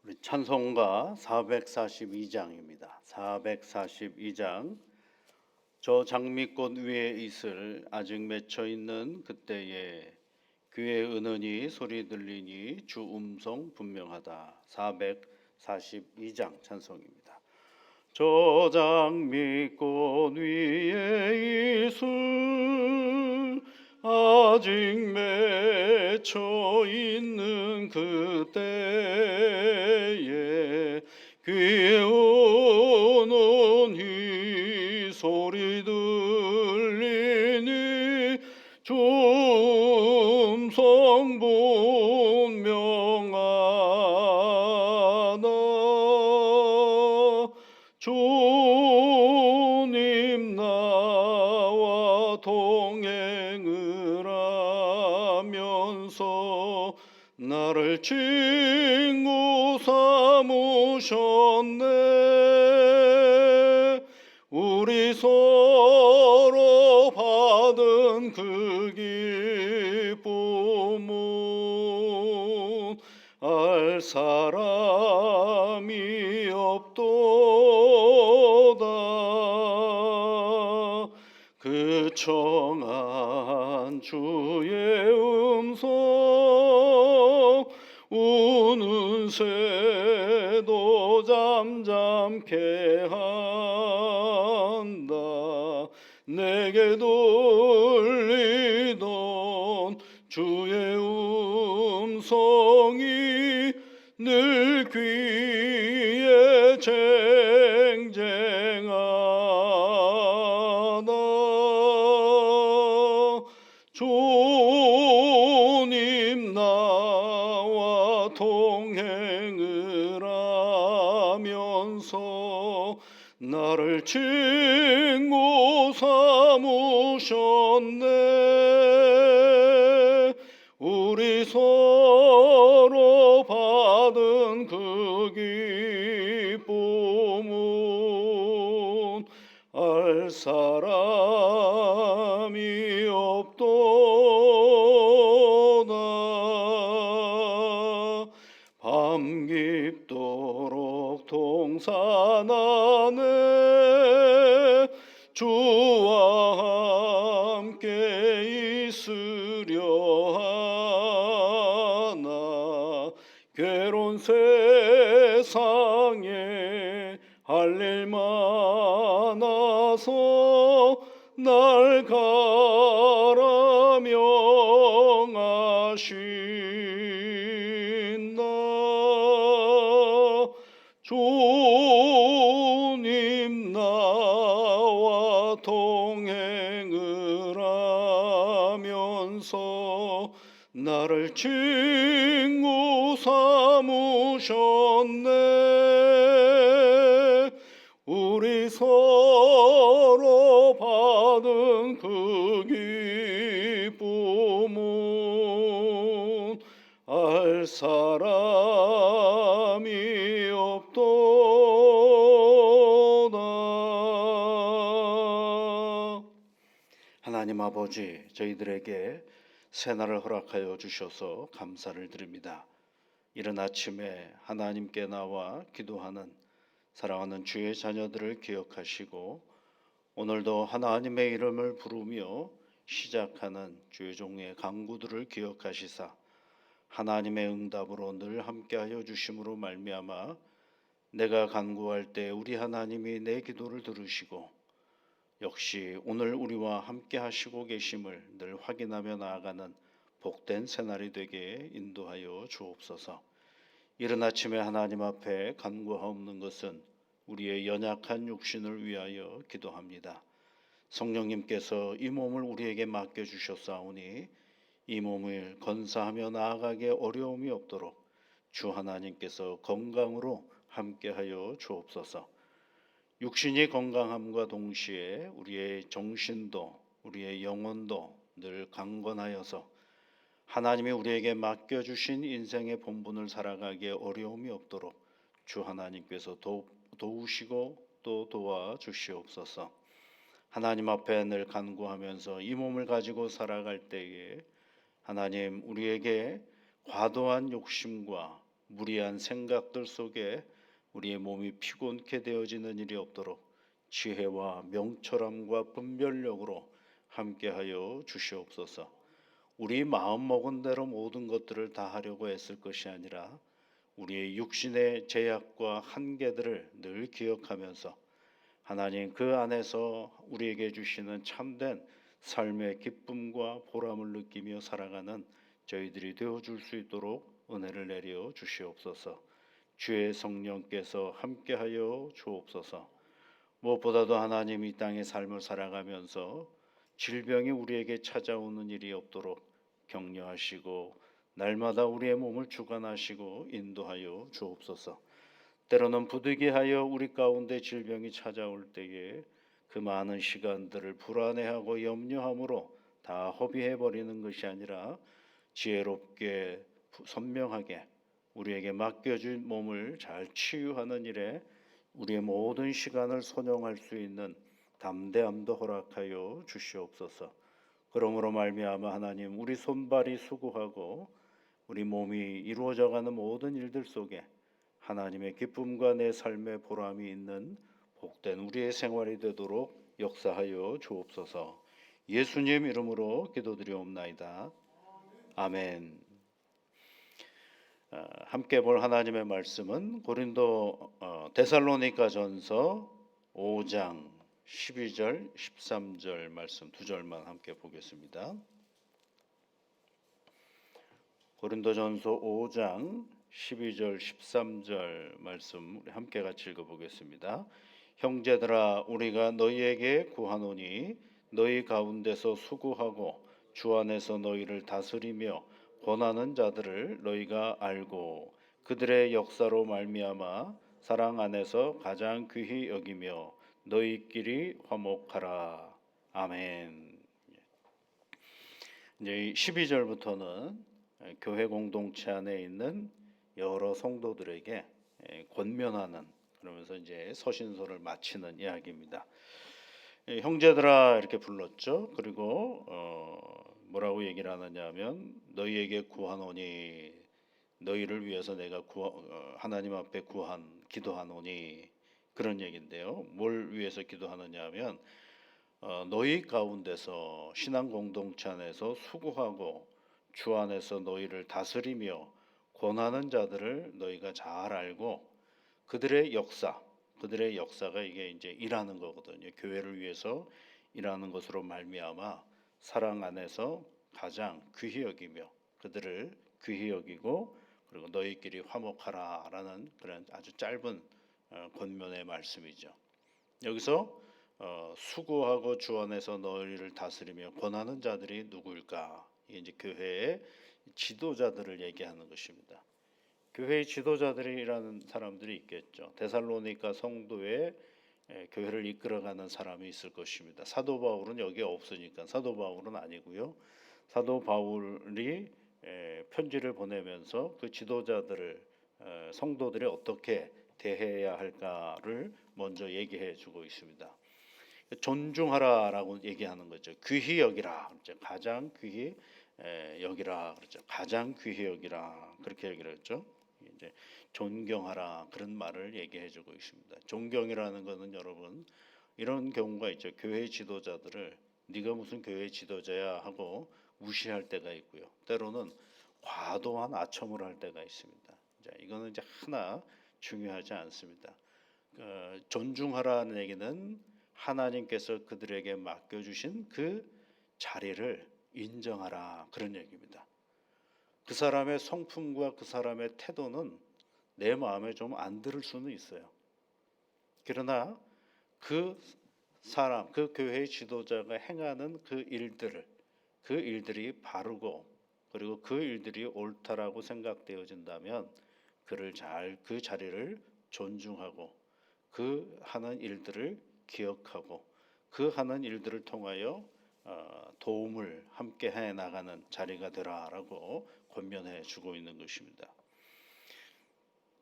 우리 찬송가 442장입니다. 442장. 저 장미꽃 위에 이슬 아직 맺혀 있는 그때에 귀에 은은히 소리 들리니 주 음성 분명하다. 442장 찬송입니다. 저 장미꽃 위에 이슬 아직 맺혀 있는 그때에 귀에 은은히 소리 들리니 주 음성 분명하다. 주님 나와 동행을 하면서 나를 친구 삼으셨네. 우리 서로 받은 그 기쁨은 알 사람이 없도다. 그 청한 주의 음성 우는 새도 잠잠케 한다. 내게 들리던 주의 음성이 늘 귀에 쟁쟁하다. 주님 나와 동행을 하면서 나를 친구 삼으셨네. 우리 서로 받은 그 기쁨은 알 사람이 없도다. 밤 깊도록 동산 안에 주와 함께 있으려 하나. 괴로운 세상에 할 일 많아서 날 가라 명하신다. 주님 나와 동행을 하면서 나를 친구 삼으셨네. 우리 서로 받은 그 기쁨은 알 사람이 없도다. 하나님 아버지, 저희들에게 새날을 허락하여 주셔서 감사를 드립니다. 이른 아침에 하나님께 나와 기도하는 사랑하는 주의 자녀들을 기억하시고 오늘도 하나님의 이름을 부르며 시작하는 주의 종의 간구들을 기억하시사 하나님의 응답으로 늘 함께하여 주심으로 말미암아 내가 간구할 때 우리 하나님이 내 기도를 들으시고 역시 오늘 우리와 함께 하시고 계심을 늘 확인하며 나아가는 복된 새날이 되게 인도하여 주옵소서. 이른 아침에 하나님 앞에 간구하옵는 것은 우리의 연약한 육신을 위하여 기도합니다. 성령님께서 이 몸을 우리에게 맡겨주셨사오니 이 몸을 건사하며 나아가기에 어려움이 없도록 주 하나님께서 건강으로 함께하여 주옵소서. 육신이 건강함과 동시에 우리의 정신도 우리의 영혼도 늘 강건하여서 하나님이 우리에게 맡겨주신 인생의 본분을 살아가기에 어려움이 없도록 주 하나님께서 도우시고 또 도와주시옵소서. 하나님 앞에 늘 간구하면서 이 몸을 가지고 살아갈 때에 하나님 우리에게 과도한 욕심과 무리한 생각들 속에 우리의 몸이 피곤케 되어지는 일이 없도록 지혜와 명철함과 분별력으로 함께하여 주시옵소서. 우리 마음 먹은 대로 모든 것들을 다 하려고 애쓸 것이 아니라 우리의 육신의 제약과 한계들을 늘 기억하면서 하나님 그 안에서 우리에게 주시는 참된 삶의 기쁨과 보람을 느끼며 살아가는 저희들이 되어줄 수 있도록 은혜를 내려 주시옵소서. 주의 성령께서 함께하여 주옵소서. 무엇보다도 하나님 이 땅의 삶을 살아가면서 질병이 우리에게 찾아오는 일이 없도록 격려하시고 날마다 우리의 몸을 주관하시고 인도하여 주옵소서. 때로는 부득이하여 우리 가운데 질병이 찾아올 때에 그 많은 시간들을 불안해하고 염려함으로 다 허비해 버리는 것이 아니라 지혜롭게 선명하게 우리에게 맡겨진 몸을 잘 치유하는 일에 우리의 모든 시간을 선용할 수 있는 담대함도 허락하여 주시옵소서. 그러므로 말미암아 하나님 우리 손발이 수고하고 우리 몸이 이루어져가는 모든 일들 속에 하나님의 기쁨과 내 삶의 보람이 있는 복된 우리의 생활이 되도록 역사하여 주옵소서. 예수님 이름으로 기도드리옵나이다. 아멘. 함께 볼 하나님의 말씀은 데살로니가전서 5장 12절 13절 말씀 두 절만 함께 보겠습니다. 고린도전서 5장 12절 13절 말씀 우리 함께 같이 읽어보겠습니다. 형제들아 우리가 너희에게 구하노니 너희 가운데서 수고하고 주 안에서 너희를 다스리며 권하는 자들을 너희가 알고 그들의 역사로 말미암아 사랑 안에서 가장 귀히 여기며 너희끼리 화목하라. 아멘. 이제 12절부터는 교회 공동체 안에 있는 여러 성도들에게 권면하는 그러면서 이제 서신서를 마치는 이야기입니다. 형제들아 이렇게 불렀죠. 그리고 뭐라고 얘기를 하느냐면 너희에게 구하노니 너희를 위해서 내가 하나님 앞에 기도하노니 그런 얘기인데요. 뭘 위해서 기도하느냐 하면 너희 가운데서 신앙 공동체 안에서 수고하고 주 안에서 너희를 다스리며 권하는 자들을 너희가 잘 알고 그들의 역사가 이게 이제 일하는 거거든요. 교회를 위해서 일하는 것으로 말미암아 사랑 안에서 가장 귀히 여기며 그들을 귀히 여기고 그리고 너희끼리 화목하라라는 그런 아주 짧은 권면의 말씀이죠. 여기서 수고하고 주 안에서 너희를 다스리며 권하는 자들이 누구일까? 이게 이제 교회의 지도자들을 얘기하는 것입니다. 교회의 지도자들이라는 사람들이 있겠죠. 데살로니가 성도의 교회를 이끌어가는 사람이 있을 것입니다. 사도 바울은 여기에 없으니까 사도 바울은 아니고요. 사도 바울이 편지를 보내면서 그 지도자들을 성도들이 어떻게 대해야 할까를 먼저 얘기해 주고 있습니다. 존중하라라고 얘기하는 거죠. 귀히 여기라. 그렇죠. 가장 귀히 여기라. 그렇죠. 가장 귀히 여기라. 그렇게 얘기를 했죠. 이제 존경하라 그런 말을 얘기해 주고 있습니다. 존경이라는 것은 여러분 이런 경우가 있죠. 교회 지도자들을 네가 무슨 교회 지도자야 하고 무시할 때가 있고요. 때로는 과도한 아첨을 할 때가 있습니다. 자, 이거는 이제 하나 중요하지 않습니다. 존중하라는 얘기는 하나님께서 그들에게 맡겨주신 그 자리를 인정하라 그런 얘기입니다. 그 사람의 성품과 그 사람의 태도는 내 마음에 좀 안 들을 수는 있어요. 그러나 그 사람, 그 교회의 지도자가 행하는 그 일들이 바르고 그리고 그 일들이 옳다라고 생각되어진다면 그를 그 자리를 존중하고 그 하는 일들을 기억하고 그 하는 일들을 통하여 도움을 함께 해 나가는 자리가 되라라고 권면해 주고 있는 것입니다.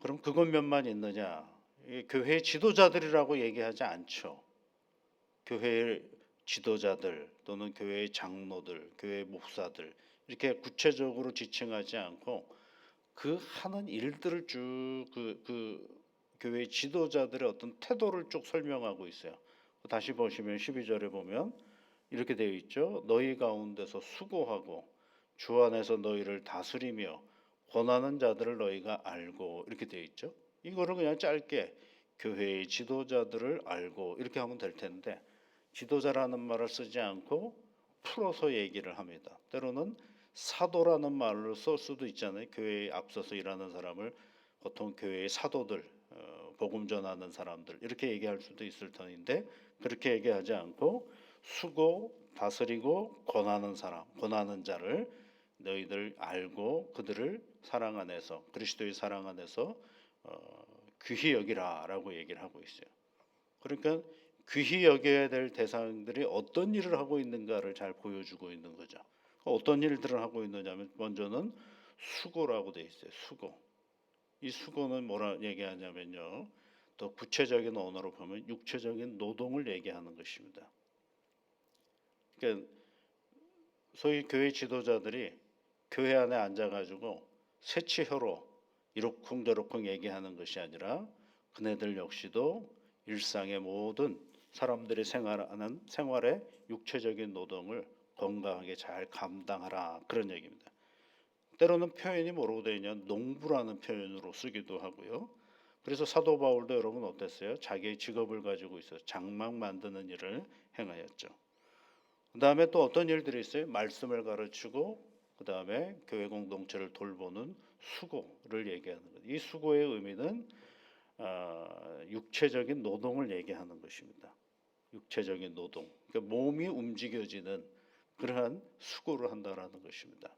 그럼 그 권면만 있느냐? 교회 지도자들이라고 얘기하지 않죠. 교회 지도자들 또는 교회 장로들, 교회 목사들 이렇게 구체적으로 지칭하지 않고 그 하는 일들을 쭉 그 교회 지도자들의 어떤 태도를 쭉 설명하고 있어요. 다시 보시면 12절에 보면 이렇게 되어 있죠. 너희 가운데서 수고하고 주 안에서 너희를 다스리며 권하는 자들을 너희가 알고 이렇게 되어 있죠. 이거를 그냥 짧게 교회의 지도자들을 알고 이렇게 하면 될 텐데 지도자라는 말을 쓰지 않고 풀어서 얘기를 합니다. 때로는 사도라는 말로 쓸 수도 있잖아요. 교회에 앞서서 일하는 사람을 보통 교회의 사도들, 복음 전하는 사람들 이렇게 얘기할 수도 있을 터인데 그렇게 얘기하지 않고 수고, 다스리고 권하는 사람, 권하는 자를 너희들 알고 그들을 사랑 안에서 그리스도의 사랑 안에서 귀히 여기라라고 얘기를 하고 있어요. 그러니까 귀히 여겨야 될 대상들이 어떤 일을 하고 있는가를 잘 보여주고 있는 거죠. 어떤 일들을 하고 있느냐면 먼저는 수고라고 돼 있어요. 수고. 이 수고는 뭐라 얘기하냐면요. 더 구체적인 언어로 보면 육체적인 노동을 얘기하는 것입니다. 그러니까 소위 교회 지도자들이 교회 안에 앉아가지고 새치혀로 이러쿵저러쿵 얘기하는 것이 아니라 그네들 역시도 일상의 모든 사람들이 생활하는 생활의 육체적인 노동을 건강하게 잘 감당하라 그런 얘기입니다. 때로는 표현이 뭐라고 되어 있냐 농부라는 표현으로 쓰기도 하고요. 그래서 사도 바울도 여러분 어땠어요? 자기의 직업을 가지고 있어요. 장막 만드는 일을 행하였죠. 그 다음에 또 어떤 일들이 있어요? 말씀을 가르치고 그 다음에 교회 공동체를 돌보는 수고를 얘기하는 거예요. 이 수고의 의미는 육체적인 노동을 얘기하는 것입니다. 육체적인 노동, 그러니까 몸이 움직여지는 그러한 수고를 한다라는 것입니다.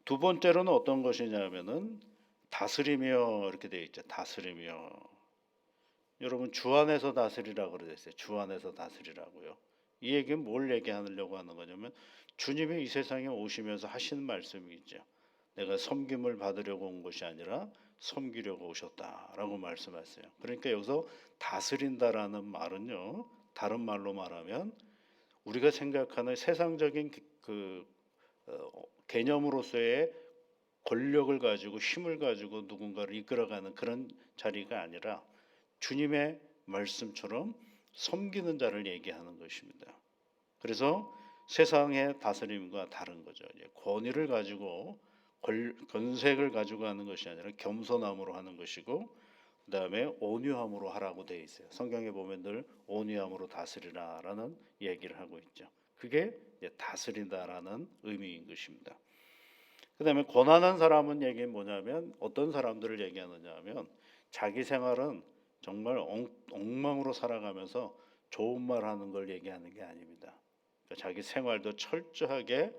두 번째로는 어떤 것이냐면은 다스리며 이렇게 되어 있죠. 다스리며 여러분 주 안에서 다스리라 그러셨어요. 주 안에서 다스리라고요. 이 얘기는 뭘 얘기하려고 하는 거냐면 주님이 이 세상에 오시면서 하신 말씀이 있죠. 내가 섬김을 받으려고 온 것이 아니라 섬기려고 오셨다라고 말씀하셨어요. 그러니까 여기서 다스린다라는 말은요. 다른 말로 말하면 우리가 생각하는 세상적인 개념으로서의 권력을 가지고 힘을 가지고 누군가를 이끌어가는 그런 자리가 아니라 주님의 말씀처럼 섬기는 자를 얘기하는 것입니다. 그래서 세상의 다스림과 다른 거죠. 권위를 가지고 권색을 가지고 하는 것이 아니라 겸손함으로 하는 것이고 그다음에 온유함으로 하라고 되어 있어요. 성경에 보면 늘 온유함으로 다스리라라는 얘기를 하고 있죠. 그게 다스린다라는 의미인 것입니다. 그다음에 권하는 사람은 얘기는 뭐냐면 어떤 사람들을 얘기하느냐 하면 자기 생활은 정말 엉망으로 살아가면서 좋은 말 하는 걸 얘기하는 게 아닙니다. 그러니까 자기 생활도 철저하게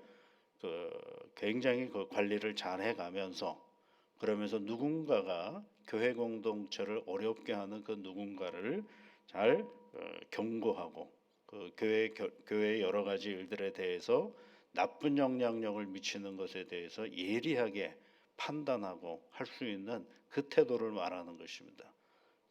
굉장히 관리를 잘 해가면서 그러면서 누군가가 교회 공동체를 어렵게 하는 그 누군가를 잘 경고하고 그 교회의 여러 가지 일들에 대해서 나쁜 영향력을 미치는 것에 대해서 예리하게 판단하고 할 수 있는 그 태도를 말하는 것입니다.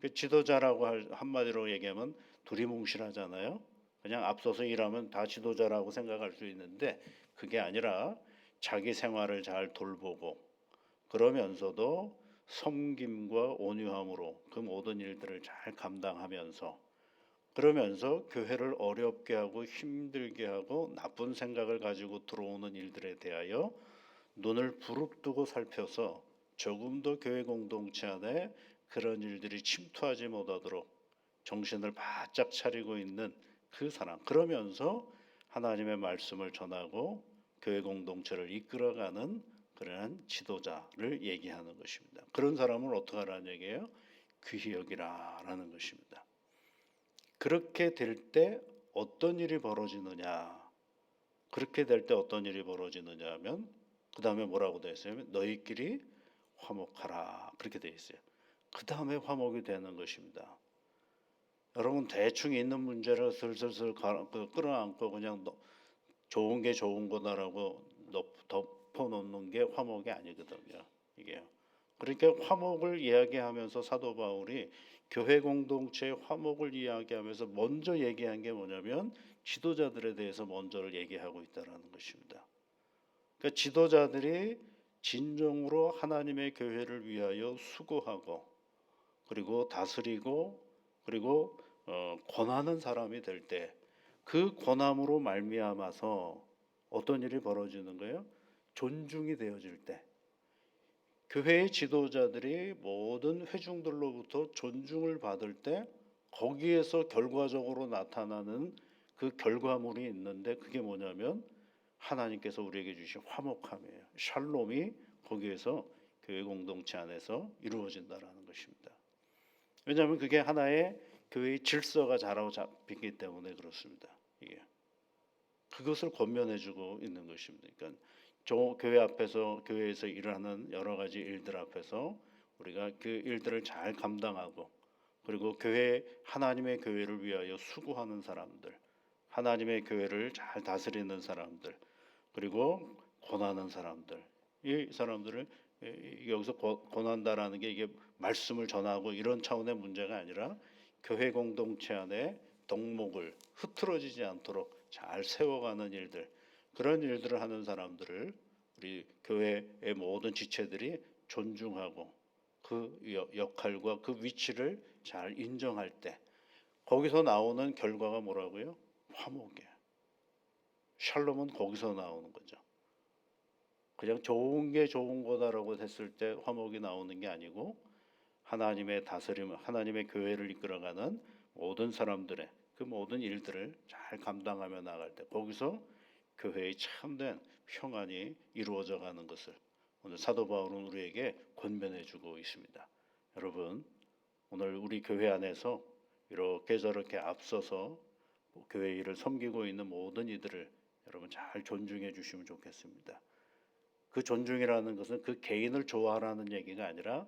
그 지도자라고 한마디로 얘기하면 두리뭉실하잖아요. 그냥 앞서서 일하면 다 지도자라고 생각할 수 있는데 그게 아니라 자기 생활을 잘 돌보고 그러면서도 섬김과 온유함으로 그 모든 일들을 잘 감당하면서 그러면서 교회를 어렵게 하고 힘들게 하고 나쁜 생각을 가지고 들어오는 일들에 대하여 눈을 부릅뜨고 살펴서 조금 더 교회 공동체 안에 그런 일들이 침투하지 못하도록 정신을 바짝 차리고 있는 그 사람 그러면서 하나님의 말씀을 전하고 교회 공동체를 이끌어가는 그러한 지도자를 얘기하는 것입니다. 그런 사람을 어떻게 하라는 얘기예요? 귀히 여기라라는 것입니다. 그렇게 될 때 어떤 일이 벌어지느냐? 그렇게 될 때 어떤 일이 벌어지느냐 하면 그 다음에 뭐라고 되어 있어요? 너희끼리 화목하라 그렇게 되어 있어요. 그 다음에 화목이 되는 것입니다. 여러분 대충 있는 문제를 슬슬슬 끌어안고 그냥 좋은 게 좋은 거다라고 덮어놓는 게 화목이 아니거든요. 이게 그러니까 화목을 이야기하면서 사도 바울이 교회 공동체의 화목을 이야기하면서 먼저 얘기한 게 뭐냐면 지도자들에 대해서 먼저를 얘기하고 있다는 것입니다. 그러니까 지도자들이 진정으로 하나님의 교회를 위하여 수고하고 그리고 다스리고 그리고 권하는 사람이 될 때 그 권함으로 말미암아서 어떤 일이 벌어지는 거예요? 존중이 되어질 때 교회의 지도자들이 모든 회중들로부터 존중을 받을 때 거기에서 결과적으로 나타나는 그 결과물이 있는데 그게 뭐냐면 하나님께서 우리에게 주신 화목함이에요. 샬롬이 거기에서 교회 공동체 안에서 이루어진다라는 것입니다. 왜냐하면 그게 하나의 교회의 질서가 자로잡히기 때문에 그렇습니다. 이게 그것을 권면해주고 있는 것입니다. 그러니까 교회 앞에서 교회에서 일하는 여러 가지 일들 앞에서 우리가 그 일들을 잘 감당하고 그리고 하나님의 교회를 위하여 수고하는 사람들, 하나님의 교회를 잘 다스리는 사람들, 그리고 권하는 사람들, 이 사람들을 여기서 권한다라는 게 이게 말씀을 전하고 이런 차원의 문제가 아니라 교회 공동체 안에 덕목을 흐트러지지 않도록 잘 세워가는 일들, 그런 일들을 하는 사람들을 우리 교회의 모든 지체들이 존중하고 그 역할과 그 위치를 잘 인정할 때 거기서 나오는 결과가 뭐라고요? 화목이에요. 샬롬은 거기서 나오는 거죠. 그냥 좋은 게 좋은 거다라고 했을 때 화목이 나오는 게 아니고 하나님의 다스림, 하나님의 교회를 이끌어가는 모든 사람들의 그 모든 일들을 잘 감당하며 나갈 때 거기서 교회의 참된 평안이 이루어져 가는 것을 오늘 사도 바울은 우리에게 권면해주고 있습니다. 여러분, 오늘 우리 교회 안에서 이렇게 저렇게 앞서서 교회 일을 섬기고 있는 모든 이들을 여러분 잘 존중해 주시면 좋겠습니다. 그 존중이라는 것은 그 개인을 좋아하라는 얘기가 아니라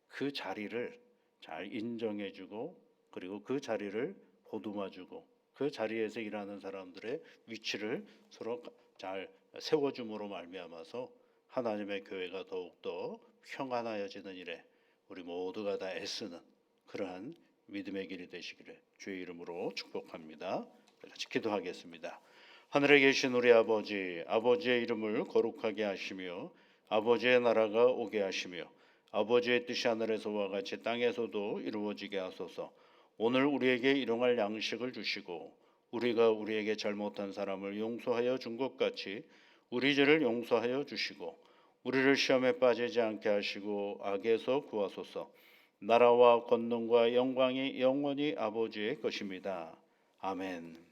그 자리를 잘 인정해주고 그리고 그 자리를 보듬어주고 그 자리에서 일하는 사람들의 위치를 서로 잘 세워줌으로 말미암아서 하나님의 교회가 더욱더 평안하여지는 일에 우리 모두가 다 애쓰는 그러한 믿음의 길이 되시기를 주의 이름으로 축복합니다. 같이 기도하겠습니다. 하늘에 계신 우리 아버지, 아버지의 이름을 거룩하게 하시며 아버지의 나라가 오게 하시며 아버지의 뜻이 하늘에서와 같이 땅에서도 이루어지게 하소서. 오늘 우리에게 일용할 양식을 주시고 우리가 우리에게 잘못한 사람을 용서하여 준 것 같이 우리 죄를 용서하여 주시고 우리를 시험에 빠지지 않게 하시고 악에서 구하소서. 나라와 권능과 영광이 영원히 아버지의 것입니다. 아멘.